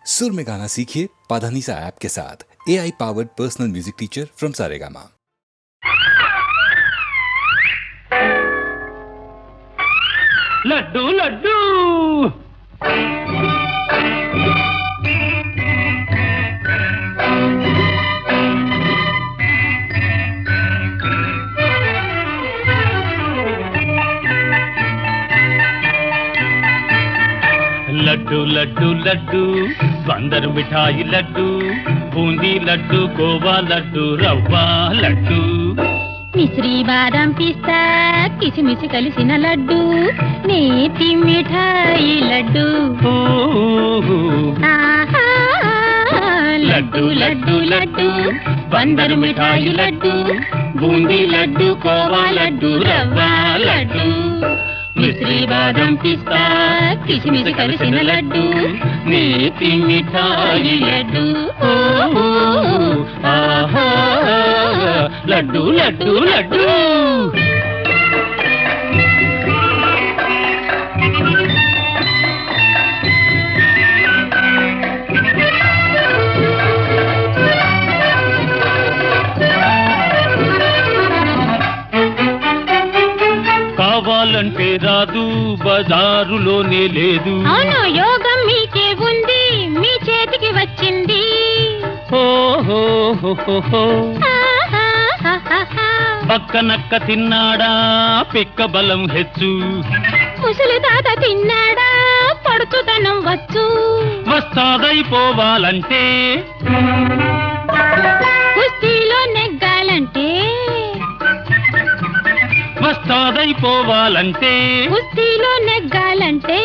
सुर में गाना सीखिए पाधानीसा ऐप के साथ। AI powered personal music teacher from Saregama. लड्डू लड्डू लड्डू लड्डू लड्डू बंदर मिठाई लड्डू बूंदी लड्डू गोवा लड्डू रव्वा लड्डू మిశ్రీ బాదం పిస్తా కిసిమిసి కలిసిన లడ్డు నేతి మిఠాయి లడ్డు ఆహా లడ్డు లడ్డు లడ్డు బందరు మిఠాయి లడ్డు బూందీ లడ్డు కోవా లడ్డు రవ్వ లడ్డు మిశ్రీ బాదం పిస్తా కిసిమిసి కలిసిన లడ్డు నేతి మిఠాయి లడ్డు ఆహా లడ్డు లడ్డు లడ్డు కావాలంటే రాదు బజారులోనే లేదు అవును యోగం మీకే ఉంది మీ చేతికి వచ్చింది పక్కనక్క తిన్నాడా పిక్క బలం హెచ్చు ముసలి తాత తిన్నాడా పడుతుదనం వచ్చు వస్తాదైపోవాలంటే కుస్తీలో నెగ్గాలంటే వస్తాదైపోవాలంటే కుస్తీలో నెగ్గాలంటే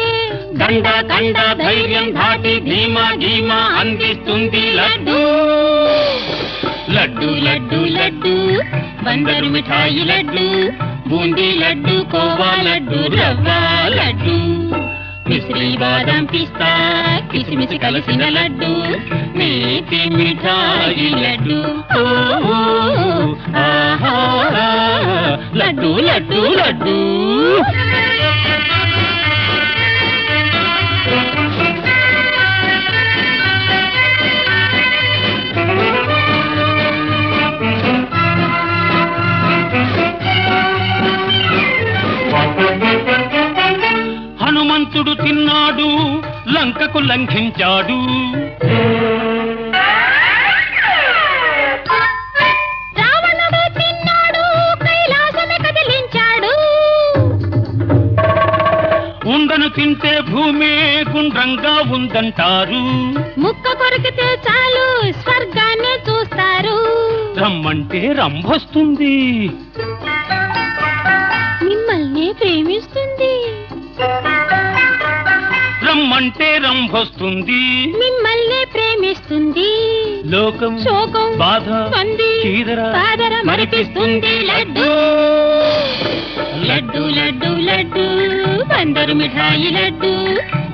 దండ దండ ధైర్యం ధాటి ధీమా ధీమా అందిస్తుంది లడ్డు లడ్డు లడ్డు లడ్డు బందరు మిఠాయి లడ్డు బూందీ లడ్డు కోవా లడ్డు రవ్వ లడ్డు మిశ్రీ బాదం పిస్తా కిసిమిసి కలిసిన లడ్డు నేతి మిఠాయి లడ్డు ఆహా లడ్డు లడ్డు లడ్డు హనుమంతుడు తిన్నాడు లంకకు లంఘించాడు రావణుడు తిన్నాడు కైలాసమే కదిలించాడు ఉండను తింటే భూమే గుండ్రంగా ఉందంటారు ముక్క కొరికితే చాలు స్వర్గాన్ని చూస్తారు రమ్మంటే రంభొస్తుంది మిమ్మల్ని ప్రేమిస్తుంది రమ్మంటే రంభొస్తుంది మిమ్మల్ని ప్రేమిస్తుంది లోకం శోకం బాధ పంది చీదర పాదర మరిపిస్తుంది లడ్డు లడ్డు లడ్డు లడ్డు బందరు మిఠాయి లడ్డు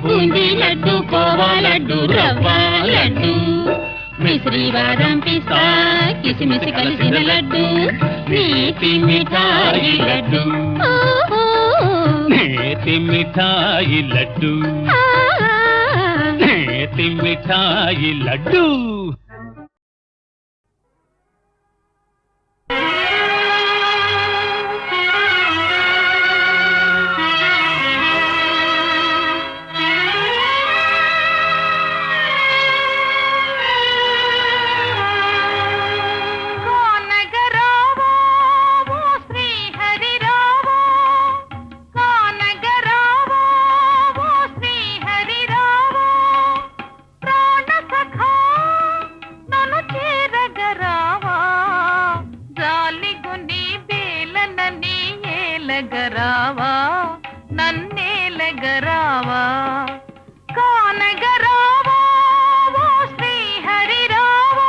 బూందీ లడ్డు కోవా లడ్డు రవ్వ లడ్డు మిశ్రీ బాదం పిస్తా కిసిమిసి కలిసిన లడ్డు నేతి మిఠాయి లడ్డు నేతి మిఠాయి లడ్డు నేతి మిఠాయి లడ్డు లగరావా నన్నే లగరావా కానగరావా ఓ శ్రీ హరి రావా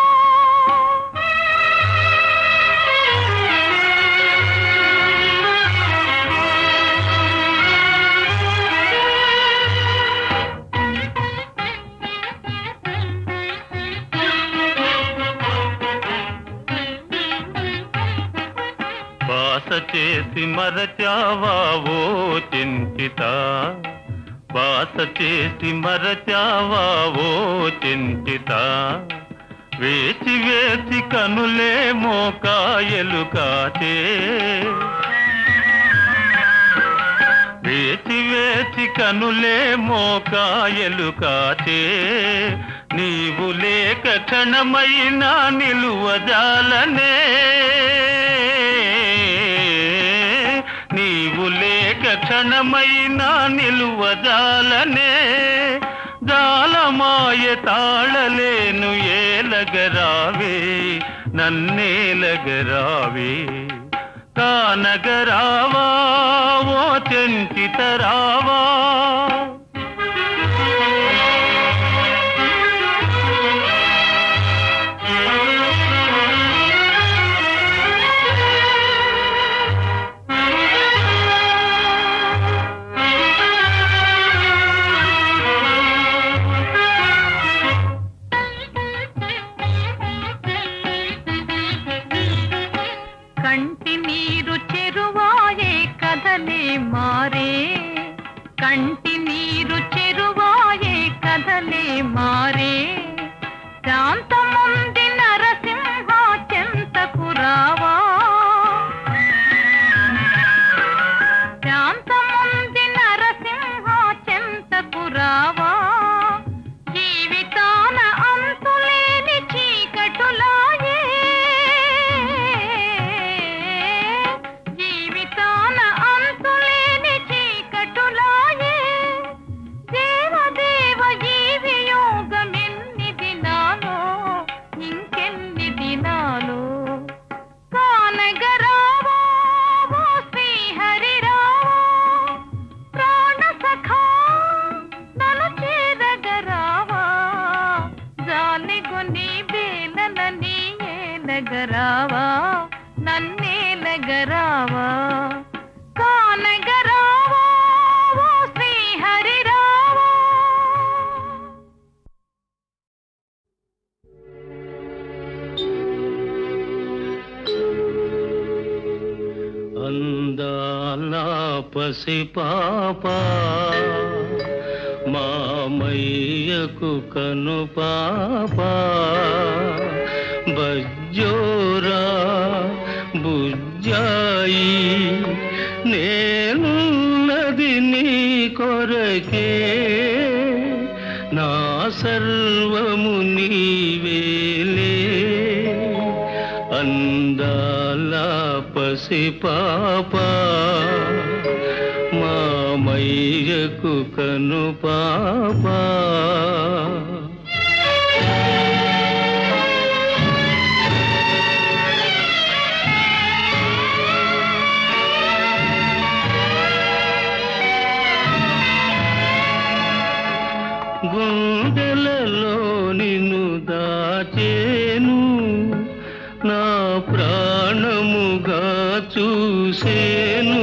బాస చేసి మరచావా ఓ చింతిత బాస చేసి మరచావా ఓ చింతిత వేచి వేచి కనులేమో కాయలు కాచే వేచి వేచి కనులేమో కాయలు కాచే నీవు లేక క్షణమైనా నిలువజాలనే నీవు లేక క్షణమైనా నిలువజాలనే జాలమాయ తాళలేను ఏలగరావే నన్నేలగరావే కానగరావా ఓ చెంచితరావా కంటి నీరు చెరువాయే కదలే మారే కంటి నీరు చెరువాయే కదలే మారే శాంతముంది నరసింహ చెంతకు రావా శాంతముంది నరసింహ చెంతకు రావా జీవితాన అంతులేని చీకటులాయే జీవితాన అంతులేని చీకటులాయే దేవదేవ ఈ వియోగమెన్ని దినాలో ఇంకెన్ని దినాలో కానగరావా ఓ శ్రీహరిరావా ప్రాణ సఖా నన్ను చేరగరావా జాలిగొని బేలనని ఏలగరావా నన్నేలగరావా కానగరావా ఓ శ్రీహరిరావా అందాల పసిపాప మామయ్యకు కను పాప బజ్జోరా బుజ్జాయి నేనున్నది నీ కొరకే నా సర్వము నీవేలే అందాల పసిపాప మామయ్యకు కను పాప గుండెలలో నిన్ను దాచేను నా ప్రాణముగా చూసేను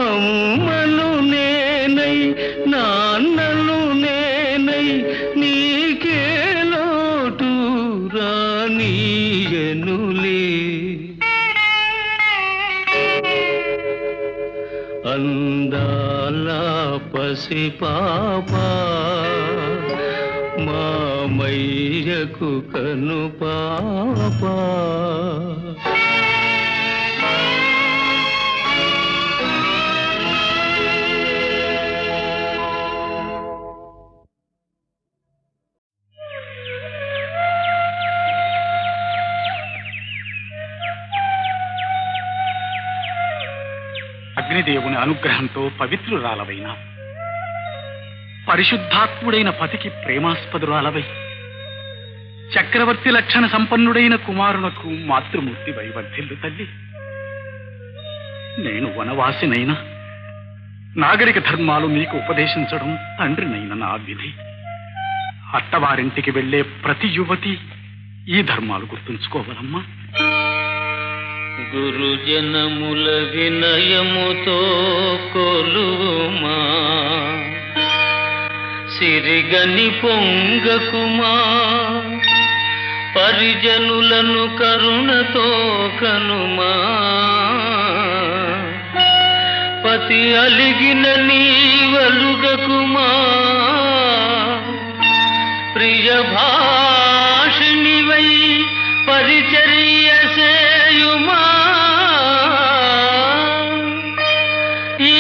అమ్మను నేనై నాన్నను నేనై నీకే లోటు రానీయనులే అందాల పసిపాప మామయ్యకు కను పాప అగ్నిదేవుని అనుగ్రహంతో పవిత్రురాలవైన పరిశుద్ధాత్ముడైన పతికి ప్రేమాస్పదురాలవై చక్రవర్తి లక్షణ సంపన్నుడైన కుమారునకు మాతృమూర్తి వైవర్ధిల్లు తల్లి. నేను వనవాసినైనా నాగరిక ధర్మాలు మీకు ఉపదేశించడం తండ్రినైన నా విధి. అత్తవారింటికి వెళ్లే ప్రతి యువతి ఈ ధర్మాలు గుర్తుంచుకోవాలమ్మా. గురుజనముల వినయముతో కొలుమా సిరిగని పొంగకుమా పరిజనులను కరుణతో కనుమా మతి అలిగిన నీవలుగకుమా ప్రియ భాషిణివై పరిచర్య సేయుమా ఈ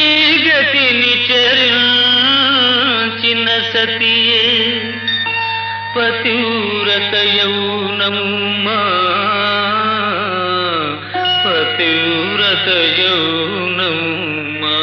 గతిని చరించిన సతియే పతివ్రత యౌనమ్మా పతివ్రత యౌనమ్మా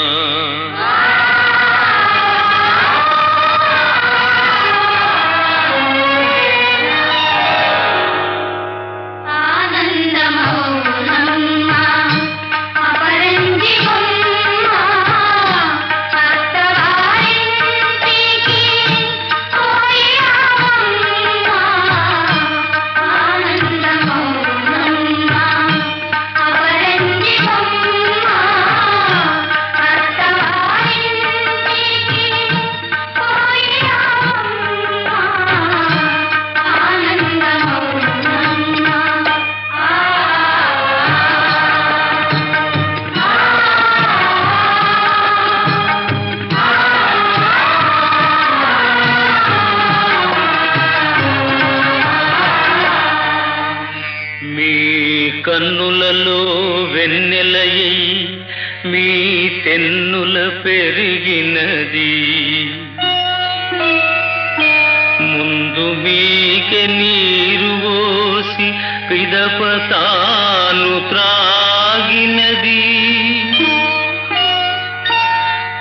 కన్నులలో వెన్నెలయై మీ తెన్నుల పెరిగినది ముందు మీకే నీరు పోసి పిదప తాను త్రాగినది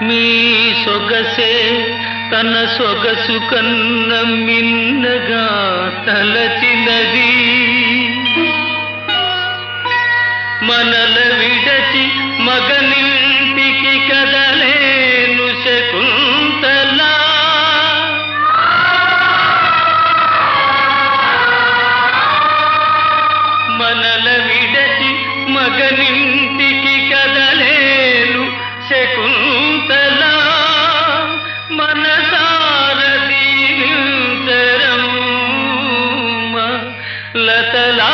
మీ సొగసే తన సొగసు కన్న మిన్నగా తలచినది మనల విడచి మగనింటికి కదలేను శకుంతలా మనల విడచి మగనింటికి కదలేను శకుంతలా మనసార దీవించరమ్మ లతలా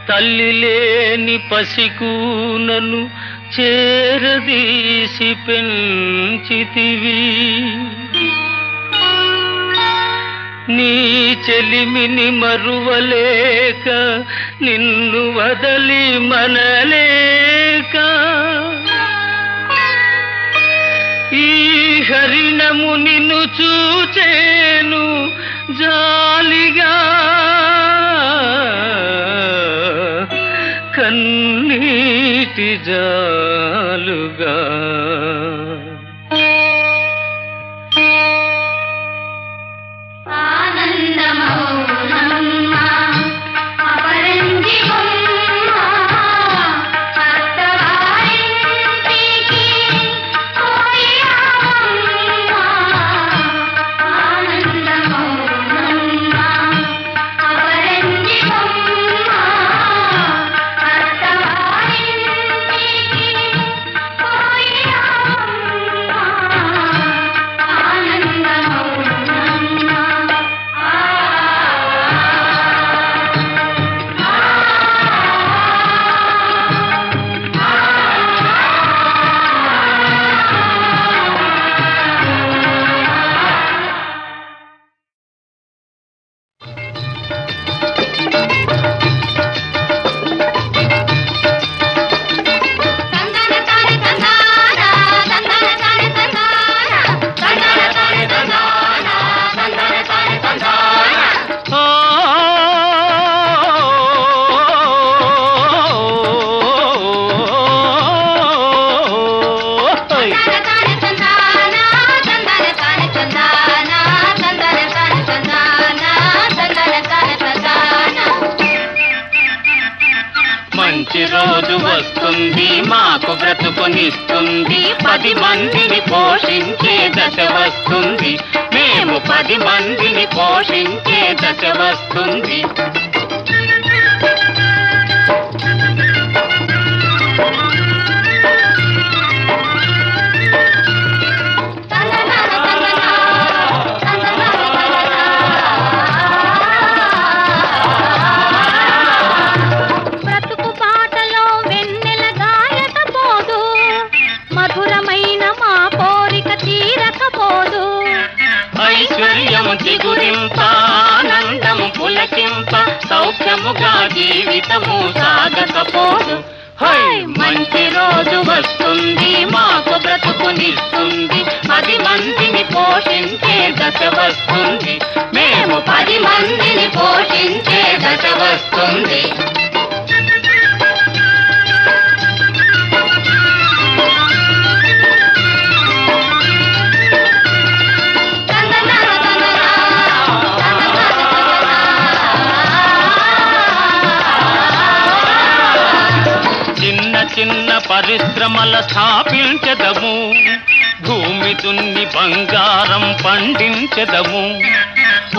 తల్లి లేని పసికూనను చేరదీసి పెంచితివి నీ చెలిమిని మరువలేక నిన్ను వదలి మనలేక ఈ హరిణము నిన్ను చూచేను జాలిగా కన్నీటి జాలుగా Oh, మాకు బ్రతుకునిస్తుంది 10 మందిని పోషించే దశ వస్తుంది మేము 10 మందిని పోషించే దశ వస్తుంది చిగురింపానందము పులకింప సౌఖ్యముగా జీవితము సాగకపోదు మంచి రోజు వస్తుంది మాకు బ్రతుకునిస్తుంది 10 మందిని పోషించే దశ వస్తుంది మేము 10 మందిని పోషించే దశ వస్తుంది చిన్న పరిశ్రమల స్థాపించదము భూమి దున్ని బంగారం పండించదము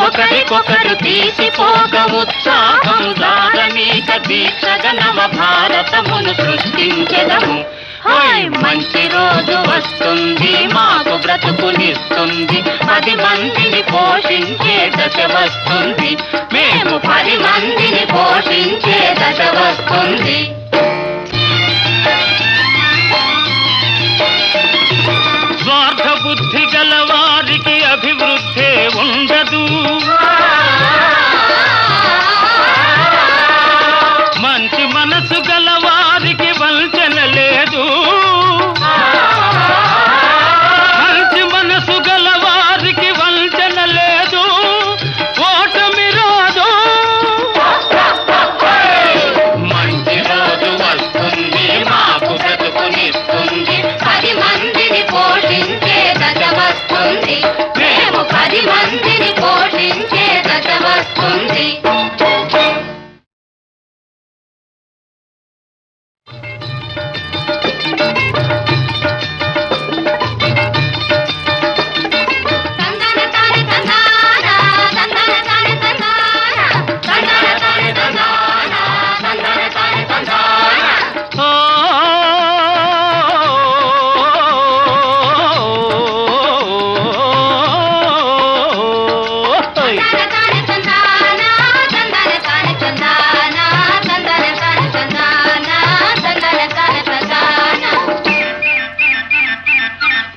ఒకరికొకరు తీసిపోక ఉత్సాహం దారనీక దీక్షగ నవ భారతమును సృష్టించెదము మంచి రోజు వస్తుంది మాకు బ్రతుకునిస్తుంది 10 మందిని పోషించే దశ వస్తుంది మేము 10 మందిని పోషించే దశ వస్తుంది స్వార్థ బుద్ధి గల వారికి అభివృద్ధి ఉండదు మంచి మనసు గల వారికి వంచన లేదు మంచి మనసు గల వారికి వంచన లేదు ఓటమి రాదు మంచి రోజు వస్తుంది మాకు బ్రతుకునిస్తుంది 10 మందిని పోషించే దశ వస్తుంది మేము 10 మందిని పోషించే దశ వస్తుంది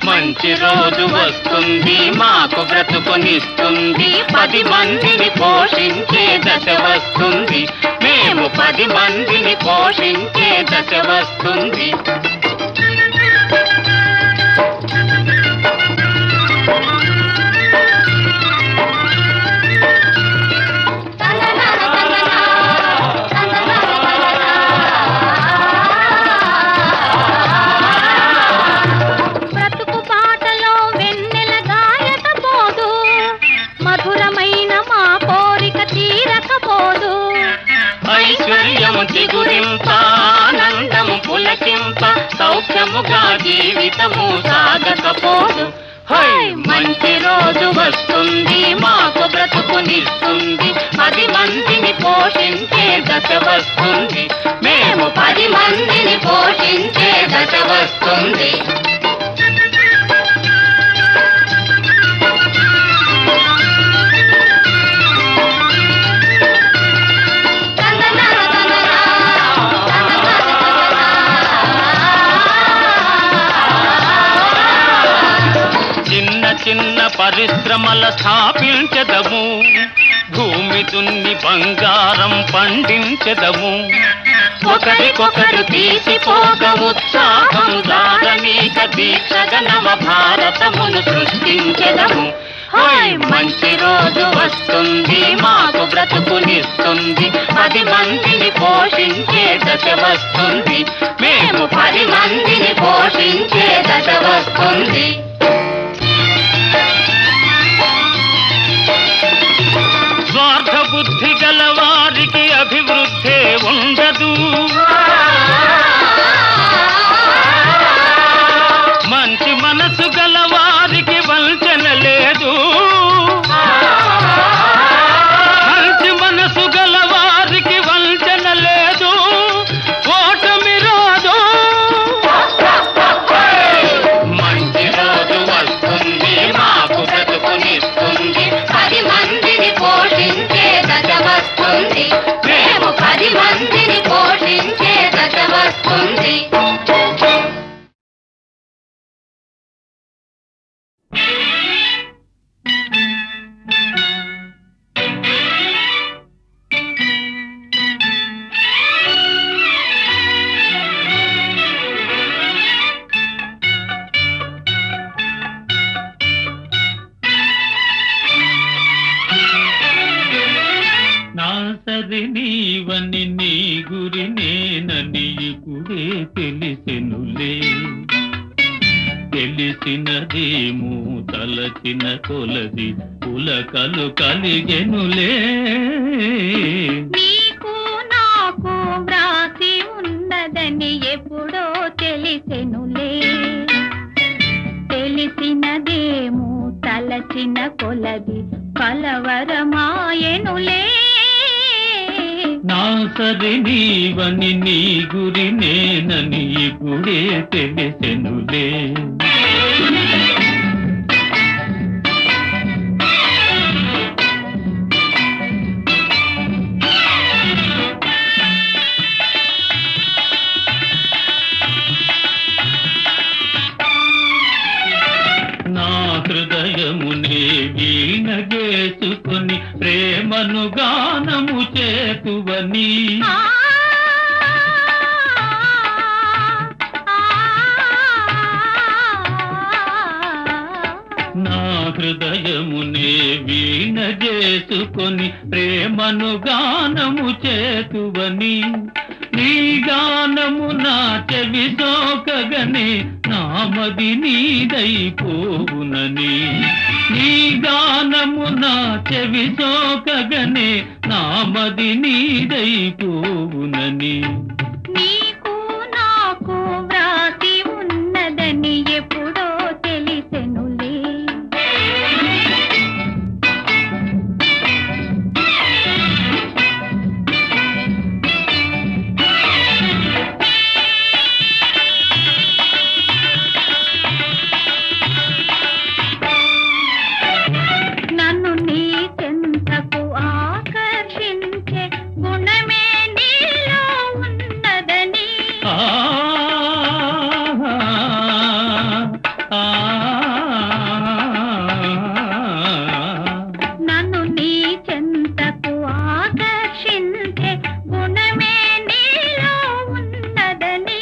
మంచి రోజు వస్తుంది మాకు బ్రతుకునిస్తుంది 10 మందిని పోషించే దశ వస్తుంది మేము 10 మందిని పోషించే దశ వస్తుంది ఐశ్వర్యము చిగురింపానందము పులకింప సౌఖ్యముగా జీవితము సాగకపోదు మంచి రోజు వస్తుంది మాకు బ్రతుకునిస్తుంది 10 మందిని పోషించే దశ వస్తుంది మేము 10 మందిని పోషించే దశ వస్తుంది చిన్న పరిశ్రమల స్థాపించదము భూమి దున్ని బంగారం పండించదము ఒకరికొకరు తీసిపోక ఉత్సాహం దారనీక దీక్షగ నవ భారతమును సృష్టించెదము మంచి రోజు వస్తుంది మాకు బ్రతుకునిస్తుంది 10 మందిని పోషించే దశ వస్తుంది మేము 10 మందిని పోషించే దశ వస్తుంది స్వార్థ బుద్ధి గల వారికి అభివృద్ధి ఉండదు సరి నీవని నీ గురి నేనని ఇప్పుడే తెలిసెనులే తెలిసినదేమో తలచిన కొలది పులకలు కలిగెనులే నీకు నాకు వ్రాసి ఉన్నదని ఎప్పుడో తెలిసెనులే తెలిసినదేమో తలచిన కొలది కలవరమాయెనులే నా సరి నీవని నీ గురి నేనని ఇప్పుడే తెలిసెనులే నా హృదయమునే వీణగేసుకొని ప్రేమను గానము చేతువని నా హృదయమునే వీణగేసుకొని ప్రేమను గానము చేతువని నీ గానము నా చెవి సోకగనే నామది నీదైపోవునని నీ గానము నా చెవి సోకగనే నామది నీదైపోవునని నీకు నాకు వ్రాసి ఉన్నదని ఎప్పుడో తెలిసెనులే నన్ను నీ చెంతకు ఆకర్షించే గుణమే నీలో ఉన్నదని నన్ను నీ చెంతకు ఆకర్షించే గుణమే నీలో ఉన్నదని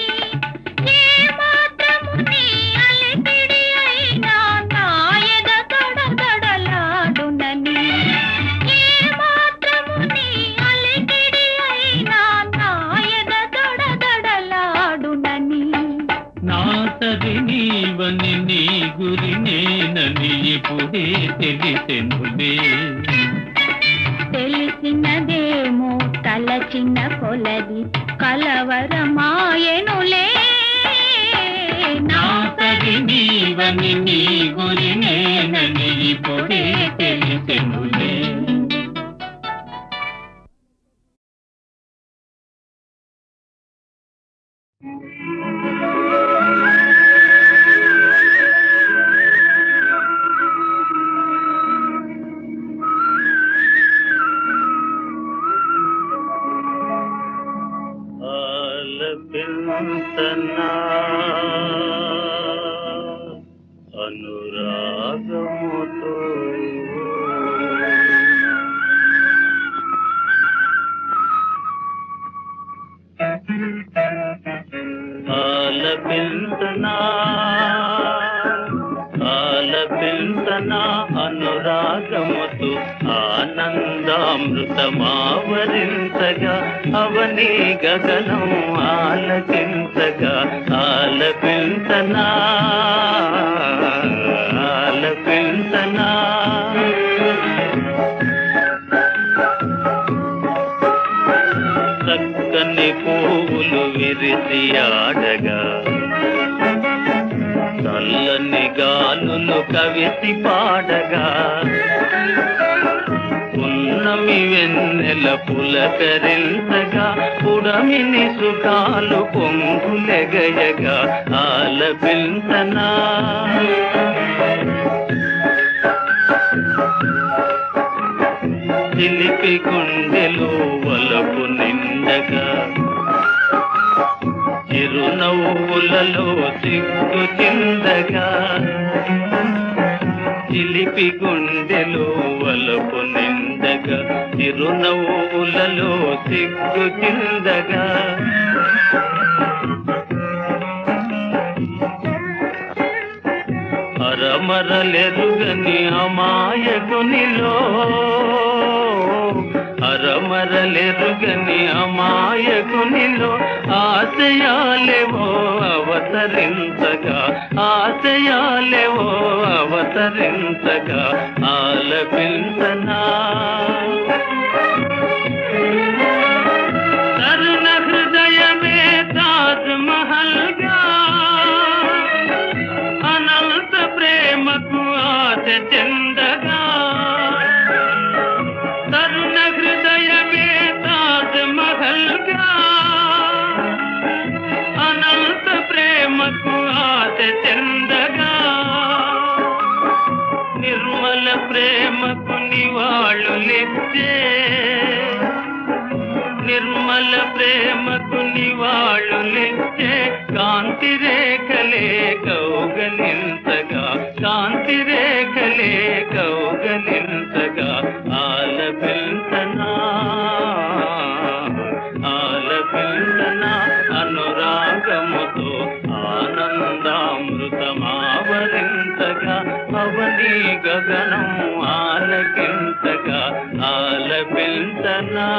ఏ మాత్రము నీ అలిపిడి అయినా నాయద తడతడలాడునని ఏ మాత్రము నీ అలిపిడి అయినా నాయద తడతడలాడునని నా సరి నీవని నీ గురి నేనని ఇప్పుడే తెలిసెనులే తెలిసినదేమో తలచిన కొలది కలవరమాయెనులే నా సరి నీవని నీ గురి నేనని ఇప్పుడే తెలిసెనులే ఆలపించనా అనురాగముతో ఆలపించనా ఆలపించనా అనురాగముతో ఆనందామృతమావరించగా అవని గగనం ఆలకించగా ఆలపించనా ఆలపించనా చక్కని పువ్వులు విరిసి ఆడగా చల్లని గాలులు కవిసి పాడగా పున్నమి వెన్నెల పులకరించగా పుడమిని సుఖాలు పొంగులెగయగా ఆలపించనా చిలిపి గుండెలో వలపు నిండగా చిరునవ్వులలో సిగ్గు చిందగా చిలిపి గుండెలో వలపు నిండగా చిరునవ్వులలో సిగ్గు చిందగా అరమరలెరుగని అమాయకునిలో మరలెరుగని అమాయకునిలో ఆశయాలేవో అవతరించగా ఆశయాలేవో అవతరించగా ఆలపించనా తరుణ హృదయమే తాజ్ మహల్ గా అనంత ప్రేమకు ఆశ చెందగా తరుణ హృదయమే తాజ్ మహల్ గా అనంత ప్రేమకు ఆశ చెందగా నిర్మల ప్రేమకు నివాళులిచ్చే నిర్మల ప్రేమకు నివాళులిచ్చే కాంతి రేఖలే కౌగలించగా కాంతి రేఖలే కౌగలించగా ఆలపించనా ఆలపించనా అనురాగముతో ఆనందామృతమావరించగా అవని గగనం ఆలకించగా ఆలపించనా